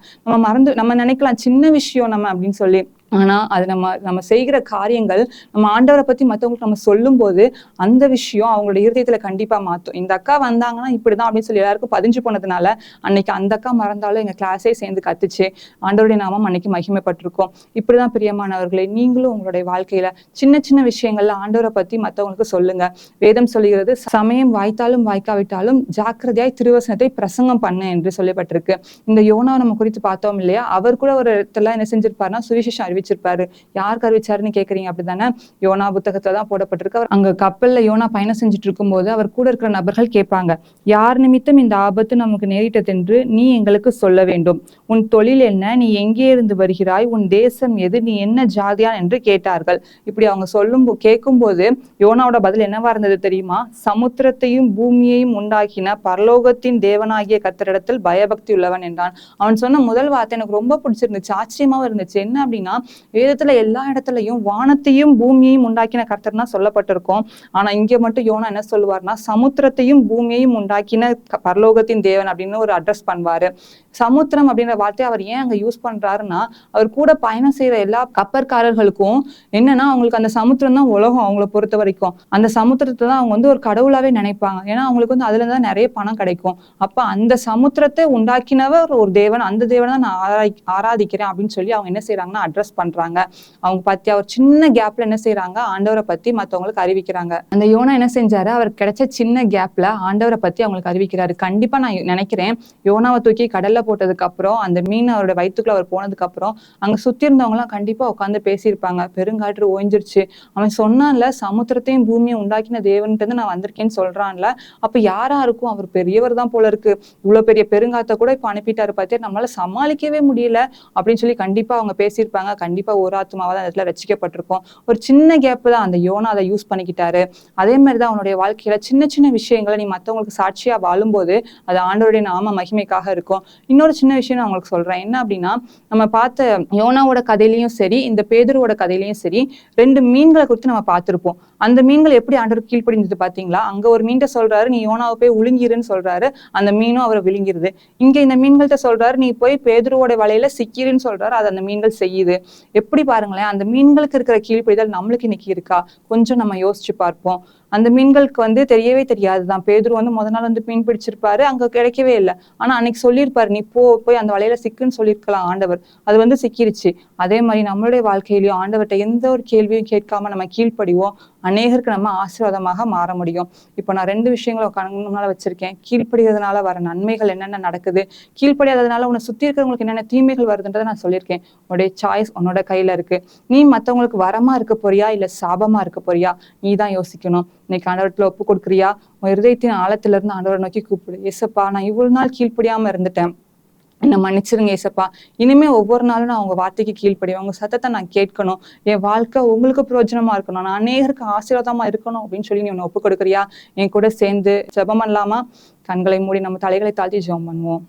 நம்ம நினைக்கலாம் சின்ன விஷயம் நம்ம அப்படின்னு சொல்லி. ஆனா அது நம்ம செய்கிற காரியங்கள் நம்ம ஆண்டவரை பத்தி மத்தவங்களுக்கு நம்ம சொல்லும் போது அந்த விஷயம் அவங்களோட இருதயத்துல கண்டிப்பா மாத்தும். இந்த அக்கா வந்தாங்கன்னா இப்படிதான் அப்படின்னு சொல்லி எல்லாருக்கும் பதிஞ்சு போனதுனால அன்னைக்கு அந்த அக்கா மறந்தாலும் எங்க கிளாஸே சேர்ந்து கத்துச்சு. ஆண்டவருடைய நாமம் அன்னைக்கு மகிமைப்பட்டிருக்கும். இப்படிதான் பிரியமானவர்களே, நீங்களும் உங்களுடைய வாழ்க்கையில சின்ன சின்ன விஷயங்கள்ல ஆண்டவரை பத்தி மத்தவங்களுக்கு சொல்லுங்க. வேதம் சொல்லுகிறது, சமயம் வாய்த்தாலும் வாய்க்காவிட்டாலும் ஜாக்கிரதையாய் திருவசனத்தை பிரசங்கம் பண்ண என்று சொல்லப்பட்டிருக்கு. இந்த யோனாவை நம்ம குறித்து பார்த்தோம் இல்லையா? அவர் கூட ஒரு இடத்துல என்ன செஞ்சிருப்பாருன்னா சுவிசேஷம் அறிவிச்சிருப்பாரு. யாருக்கு அறிவிச்சாருன்னு கேக்குறீங்க அப்படித்தானே? யோனா புத்தகத்துல தான் போடப்பட்டிருக்கு. அவர் அங்க கப்பல்ல யோனா பயணம் செஞ்சுட்டு இருக்கும் போது அவர் கூட இருக்கிற நபர்கள் கேட்பாங்க, யார் நிமித்தம் இந்த ஆபத்து நமக்கு நேரிட்டதென்று நீ எங்களுக்கு சொல்ல வேண்டும். உன் தொழில் என்ன? நீ எங்கே இருந்து வருகிறாய்? உன் தேசம் எது? நீ என்ன ஜாதியான் என்று கேட்டார்கள். இப்படி அவங்க கேட்கும் போது யோனாவோட பதில் என்னவா இருந்தது தெரியுமா? சமுத்திரத்தையும் பூமியையும் உண்டாக்கின பரலோகத்தின் தேவனாகிய கர்த்தரிடத்தில் பயபக்தி உள்ளவன் என்றான். அவன் சொன்ன முதல் வார்த்தை எனக்கு ரொம்ப பிடிச்சிருந்துச்சு, ஆச்சரியமாவும் இருந்துச்சு. என்ன அப்படின்னா, வேதத்துல எல்லா இடத்துலயும் வானத்தையும் பூமியையும் உண்டாக்கின கர்த்தர் தான் சொல்லப்பட்டிருக்கும். ஆனா இங்க மட்டும் யோனா என்ன சொல்லுவார்னா, சமுத்திரத்தையும் பூமியையும் உண்டாக்கின பரலோகத்தின் தேவன் அப்படின்னு ஒரு அட்ரஸ் பண்ணுவாரு. சமுத்திரம் அப்படின்ற வார்த்தையை அவர் ஏன் அங்க யூஸ் பண்றாருன்னா, அவர் கூட பயணம் செய்யற எல்லா கப்பற்காரர்களுக்கும் என்னன்னா, அவங்களுக்கு அந்த சமுத்திரம் தான் உலகம். அவங்கள பொறுத்த வரைக்கும் அந்த சமுத்திரத்தை தான் அவங்க ஒரு கடவுளாவே நினைப்பாங்க. ஏன்னா அவங்களுக்கு அதுல தான் நிறைய பணம் கிடைக்கும். அப்ப அந்த சமுத்திரத்தை உண்டாக்கினவர் ஒரு தேவன், அந்த தேவனை தான் நான் ஆராதிக்கிறேன் அப்படின்னு சொல்லி அவங்க என்ன செய்யறாங்கன்னா அட்ரஸ் பண்றாங்க. அவங்க பத்தி அவர் சின்ன கேப்ல என்ன செய்யறாங்க, ஆண்டவரை பத்தி மத்தவங்களுக்கு அறிவிக்கிறாங்க. அந்த யோனா என்ன செஞ்சாரு, அவர் கிடைச்ச சின்ன கேப்ல ஆண்டவரை பத்தி அவங்களுக்கு அறிவிக்கிறாரு. கண்டிப்பா நான் நினைக்கிறேன், யோனாவை தூக்கி கடல்ல போட்டதுக்கு அப்புறம் அந்த மீன் அவரோட வயிற்றுக்குள்ள அவர் போனதுக்கு அப்புறம் அங்க சுத்தி இருந்தவங்க எல்லாம் கண்டிப்பா உட்காந்து பேசியிருப்பாங்க. பெருங்காற்று ஓய்ஞ்சிருச்சு, அவன் சொன்னான்ல சமுத்திரத்தையும் பூமியும் உண்டாக்கின தேவன்ட்டு நான் வந்திருக்கேன்னு சொல்றான்ல, அப்ப யாரா இருக்கும், அவர் பெரியவர் தான் போல இருக்கு, இவ்வளவு பெரிய பெருங்காத்த கூட இப்ப அனுப்பிட்டாரு பார்த்தியா, நம்மளால சமாளிக்கவே முடியல அப்படின்னு சொல்லி கண்டிப்பா அவங்க பேசியிருப்பாங்க. கண்டிப்பா ஒரு ஆத்மாவா தான் இடத்துல ரசிக்கப்பட்டிருக்கும். ஒரு சின்ன கேப் தான் அந்த யோனா அதை யூஸ் பண்ணிக்கிட்டாரு. அதே மாதிரிதான் அவனுடைய வாழ்க்கையில சின்ன சின்ன விஷயங்களை நீ மத்தவங்களுக்கு சாட்சியா வாழும்போது அது ஆண்டவருடைய நாம மகிமைக்காக இருக்கும். இன்னொரு சின்ன விஷயம் நான் உங்களுக்கு சொல்றேன். என்ன அப்படின்னா, நம்ம பார்த்த யோனாவோட கதையிலயும் சரி, இந்த பேதுருவோட கதையிலயும் சரி, 2 மீன்களை குறித்து நம்ம பார்த்திருப்போம். அந்த மீன்கள் எப்படி ஆண்டவர் கீழ்ப்படிஞ்சது பாத்தீங்களா? அங்க ஒரு மீன்கிட்ட சொல்றாரு, நீ யோனாவை போய் விழுங்கிருன்னு சொல்றாரு, அந்த மீனும் அவரை விழுங்கிருது. இங்க இந்த மீன்கள்ட்ட சொல்றாரு, நீ போய் பேதுருவோட வலையில சிக்கிருன்னு சொல்றாரு, அது அந்த மீன்கள் செய்யுது. எப்படி பாருங்களேன், அந்த மீன்களுக்கு இருக்கிற கீழ்ப்படிதல் நம்மளுக்கு இன்னைக்கு இருக்கா? கொஞ்சம் நம்ம யோசிச்சு பார்ப்போம். அந்த மீன்களுக்கு தெரியவே தெரியாதுதான். பேதுரு முத நாள் மீன் பிடிச்சிருப்பாரு, அங்க கிடைக்கவே இல்லை. ஆனா அன்னைக்கு சொல்லியிருப்பாரு, நீ போய் அந்த வலையில சிக்குன்னு சொல்லியிருக்கலாம் ஆண்டவர், அது சிக்கிருச்சு. அதே மாதிரி நம்மளுடைய வாழ்க்கையிலயும் ஆண்டவர்கிட்ட எந்த ஒரு கேள்வியும் கேட்காம நம்ம கீழ்ப்படிவோம், அநேகருக்கு நம்ம ஆசீர்வாதமாக மாற முடியும். இப்போ நான் 2 விஷயங்களை கண்ணுனால வச்சிருக்கேன். கீழ்ப்படிகிறதுனால வர நன்மைகள் என்னென்ன நடக்குது, கீழ்ப்படியாததுனால உன்னை சுத்தி இருக்கிறவங்களுக்கு என்னென்ன தீமைகள் வருதுன்றதை நான் சொல்லியிருக்கேன். உன்னுடைய சாய்ஸ் உன்னோட கையில இருக்கு. நீ மத்தவங்களுக்கு வரமா இருக்க போறியா இல்ல சாபமா இருக்க போறியா, நீ தான் யோசிக்கணும். இன்னைக்கு ஆண்டவரத்துல ஒப்பு கொடுக்குறியா? உன் இருதயத்தின் ஆழத்துல இருந்து ஆண்டவரை நோக்கி கூப்பிடு. ஏசப்பா, நான் இவ்வளவு நாள் கீழ்ப்படியாம இருந்துட்டேன், என்ன மன்னிச்சிருங்க ஏசப்பா. இனிமே ஒவ்வொரு நாளும் நான் உங்க வார்த்தைக்கு கீழ்ப்படிவேன், உங்க சத்தத்தை நான் கேட்கணும், என் வாழ்க்கை உங்களுக்கு பிரயோஜனமா இருக்கணும், நான் அநேகருக்கு ஆசீர்வாதமா இருக்கணும் அப்படின்னு சொல்லி நீ உன்னை ஒப்பு கொடுக்குறியா? என் கூட சேர்ந்து ஜெபம் பண்ணலாமா? கண்களை மூடி நம்ம தலைகளை தாழ்த்தி ஜெபம் பண்ணுவோம்.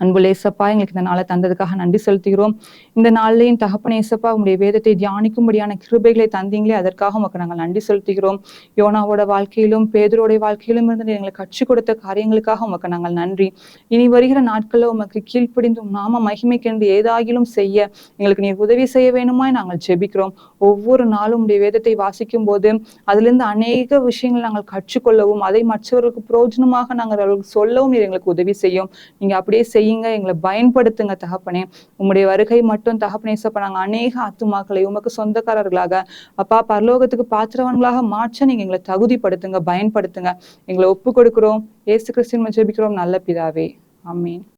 அன்புள்ள ஏசப்பா, எங்களுக்கு இந்த நாளை தந்ததுக்காக நன்றி செலுத்துகிறோம். இந்த நாள்லையும் தகப்பனே ஏசப்பா, உங்களுடைய வேதத்தை தியானிக்கும்படியான கிருபைகளை தந்தீங்களே, அதற்காக உமக்கு நாங்கள் நன்றி செலுத்துகிறோம். யோனாவோட வாழ்க்கையிலும் பேதுருடைய வாழ்க்கையிலும் இருந்து எங்களுக்கு கற்றுக் கொடுத்த காரியங்களுக்காக உமக்கு நாங்கள் நன்றி. இனி வருகிற நாட்களில் உமக்கு கீழ்ப்படிந்து நாம மகிமைக்கென்று ஏதாகிலும் செய்ய எங்களுக்கு நீர் உதவி செய்ய வேணுமாய் நாங்கள் ஜெபிக்கிறோம். ஒவ்வொரு நாளும் உடைய வேதத்தை வாசிக்கும் போது அதிலிருந்து அநேக விஷயங்கள் நாங்கள் கற்றுக்கொள்ளவும் அதை மற்றவர்களுக்கு பிரயோஜனமாக நாங்கள் அவர்களுக்கு சொல்லவும் நீர் எங்களுக்கு உதவி செய்யும். நீங்க அப்படியே செய்யுங்க, எங்களை பயன்படுத்துங்க தகப்பனே. உம்முடைய வருகை மட்டும் தகப்பனே ஏசப்பா, நாங்க அநேக ஆத்துமாக்களை உமக்கு சொந்தக்காரர்களாக அப்பா பரலோகத்துக்கு பாத்திரவன்களாக மாற்ற நீங்க எங்களை தகுதிப்படுத்துங்க, பயன்படுத்துங்க. எங்களை ஒப்பு கொடுக்கிறோம். இயேசு கிறிஸ்துவின் ஜெபிக்கிறோம் நல்ல பிதாவே, ஆமென்.